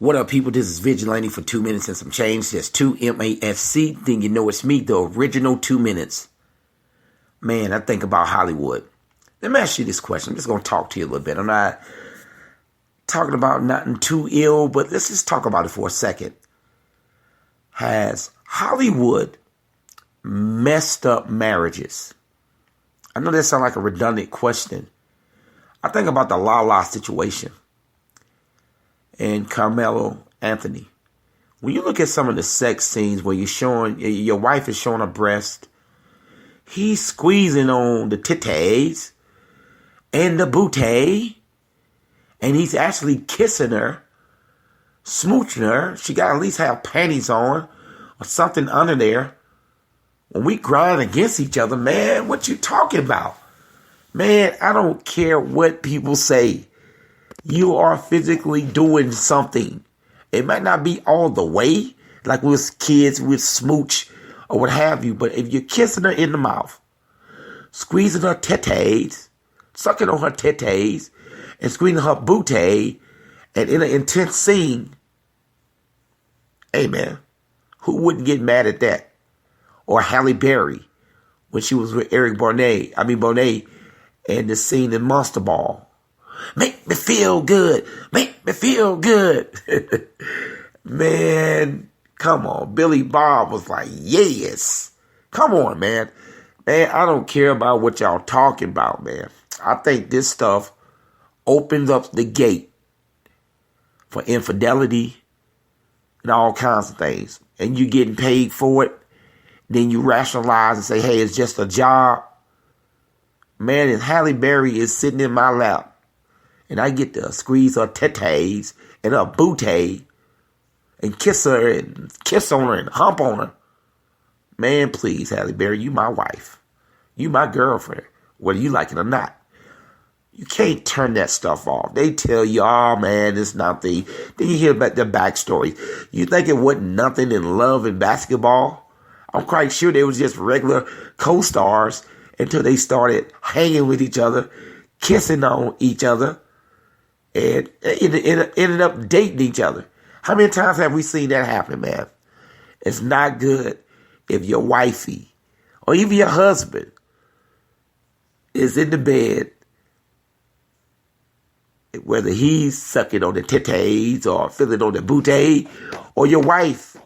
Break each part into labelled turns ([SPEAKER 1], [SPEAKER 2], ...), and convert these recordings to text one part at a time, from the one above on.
[SPEAKER 1] What up, people? This is Vigilante for 2 minutes and some change. That's 2MASC. Then you know it's me, the original 2 minutes. Man, I think about Hollywood. Let me ask you this question. I'm just going to talk to you a little bit. I'm not talking about nothing too ill, but let's just talk about it for a second. Has Hollywood messed up marriages? I know that sounds like a redundant question. I think about the La situation and Carmelo Anthony. When you look at some of the sex scenes where you're showing, your wife is showing her breast, he's squeezing on the titties and the booty, and he's actually kissing her, smooching her. She got to at least have panties on or something under there. When we grind against each other, man, what you talking about? Man, I don't care what people say. You are physically doing something. It might not be all the way, like we was kids with smooch or what have you, but if you're kissing her in the mouth, squeezing her titties, sucking on her titties, and squeezing her booty, and in an intense scene, hey man, who wouldn't get mad at that? Or Halle Berry, when she was with Eric Bonet, and the scene in Monster Ball. Make me feel good. Make me feel good. Man, come on. Billy Bob was like, yes. Come on, man. Man, I don't care about what y'all talking about, man. I think this stuff opens up the gate for infidelity and all kinds of things. And you getting paid for it. Then you rationalize and say, hey, it's just a job. Man, if Halle Berry is sitting in my lap, and I get to squeeze her titties and her booty and kiss her and kiss on her and hump on her. Man, please, Halle Berry, you my wife. You my girlfriend, whether you like it or not. You can't turn that stuff off. They tell you, oh man, it's nothing. Then you hear about the backstory. You think it wasn't nothing in love and basketball? I'm quite sure they was just regular co-stars until they started hanging with each other, kissing on each other, and ended up dating each other. How many times have we seen that happen, man? It's not good if your wifey or even your husband is in the bed, whether he's sucking on the titties or feeling on the booty, or your wife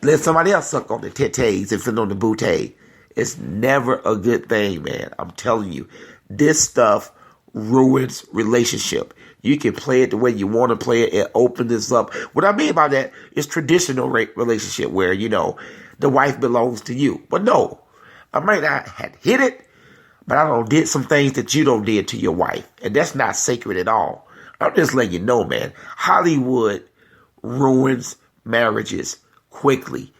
[SPEAKER 1] let somebody else suck on the titties and feel on the booty. It's never a good thing, man. I'm telling you, this stuff ruins relationship. You can play it the way you want to play it and open this up. What I mean by that is traditional relationship where, you know, the wife belongs to you. But no, I might not have hit it, but I don't did some things that you don't did to your wife. And that's not sacred at all. I'm just letting you know, man, Hollywood ruins marriages quickly.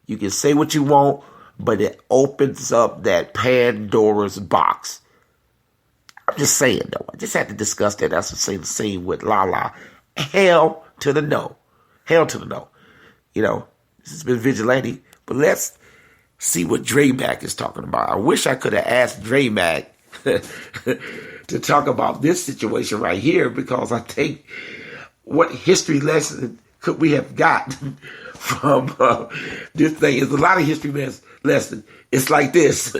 [SPEAKER 1] You can say what you want, but it opens up that Pandora's box. I'm just saying, though. I just had to discuss that. That's the same scene with La. Hell to the no. Hell to the no. You know, this has been Vigilante. But let's see what Dre Mac is talking about. I wish I could have asked Dre Mac to talk about this situation right here, because I think what history lesson could we have gotten from this thing? It's a lot of history lesson. It's like this.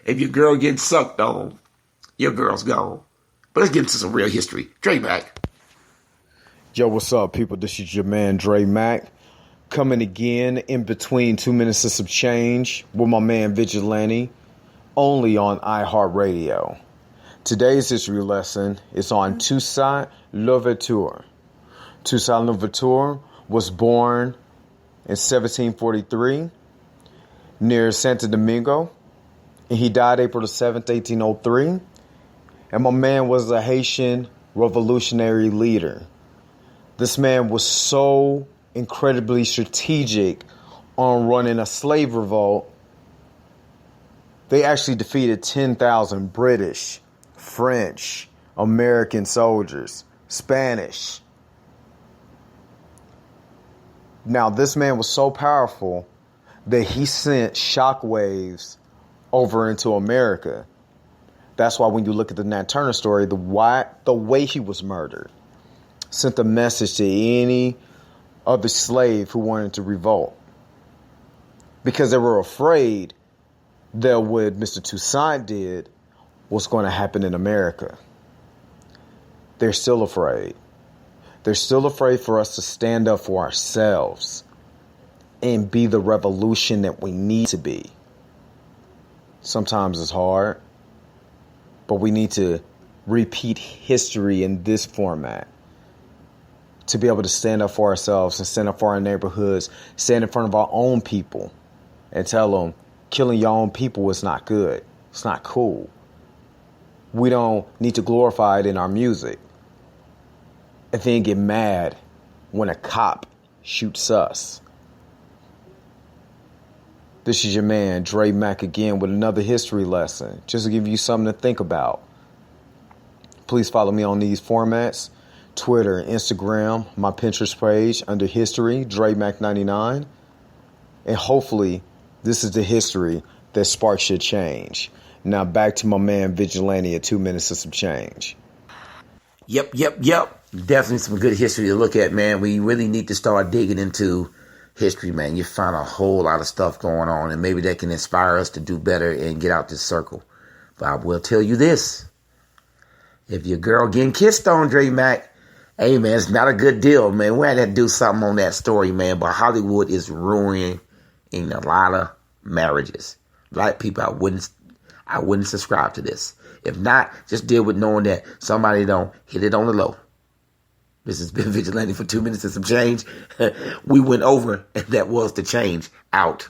[SPEAKER 1] If your girl gets sucked on, your girl's gone. But let's get into some real history. Dre Mac.
[SPEAKER 2] Yo, what's up, people? This is your man, Dre Mac. Coming again in between 2 minutes of some change with my man, Vigilante, only on iHeartRadio. Today's history lesson is on Toussaint Louverture. Toussaint Louverture was born in 1743 near Santo Domingo, and he died April the 7th, 1803. And my man was a Haitian revolutionary leader. This man was so incredibly strategic on running a slave revolt. They actually defeated 10,000 British, French, American soldiers, Spanish. Now, this man was so powerful that he sent shockwaves over into America. That's why when you look at the Nat Turner story, the way he was murdered, sent a message to any other slave who wanted to revolt. Because they were afraid that what Mr. Toussaint did was going to happen in America. They're still afraid. They're still afraid for us to stand up for ourselves and be the revolution that we need to be. Sometimes it's hard, but we need to repeat history in this format to be able to stand up for ourselves and stand up for our neighborhoods, stand in front of our own people and tell them killing your own people is not good. It's not cool. We don't need to glorify it in our music and then get mad when a cop shoots us. This is your man, Dre Mack, again with another history lesson, just to give you something to think about. Please follow me on these formats: Twitter, Instagram, my Pinterest page under history, Dre Mack 99. And hopefully this is the history that sparks your change. Now back to my man Vigilante at 2 minutes of some change.
[SPEAKER 1] Yep. Definitely some good history to look at, man. We really need to start digging into history, man. You find a whole lot of stuff going on, and maybe that can inspire us to do better and get out this circle. But I will tell you this. If your girl getting kissed on, Dre Mack, hey, man, it's not a good deal, man. We had to do something on that story, man. But Hollywood is ruining a lot of marriages. Black people, I wouldn't subscribe to this. If not, just deal with knowing that somebody don't hit it on the low. This has been Vigilante for 2 minutes and some change. We went over, and that was the change. Out.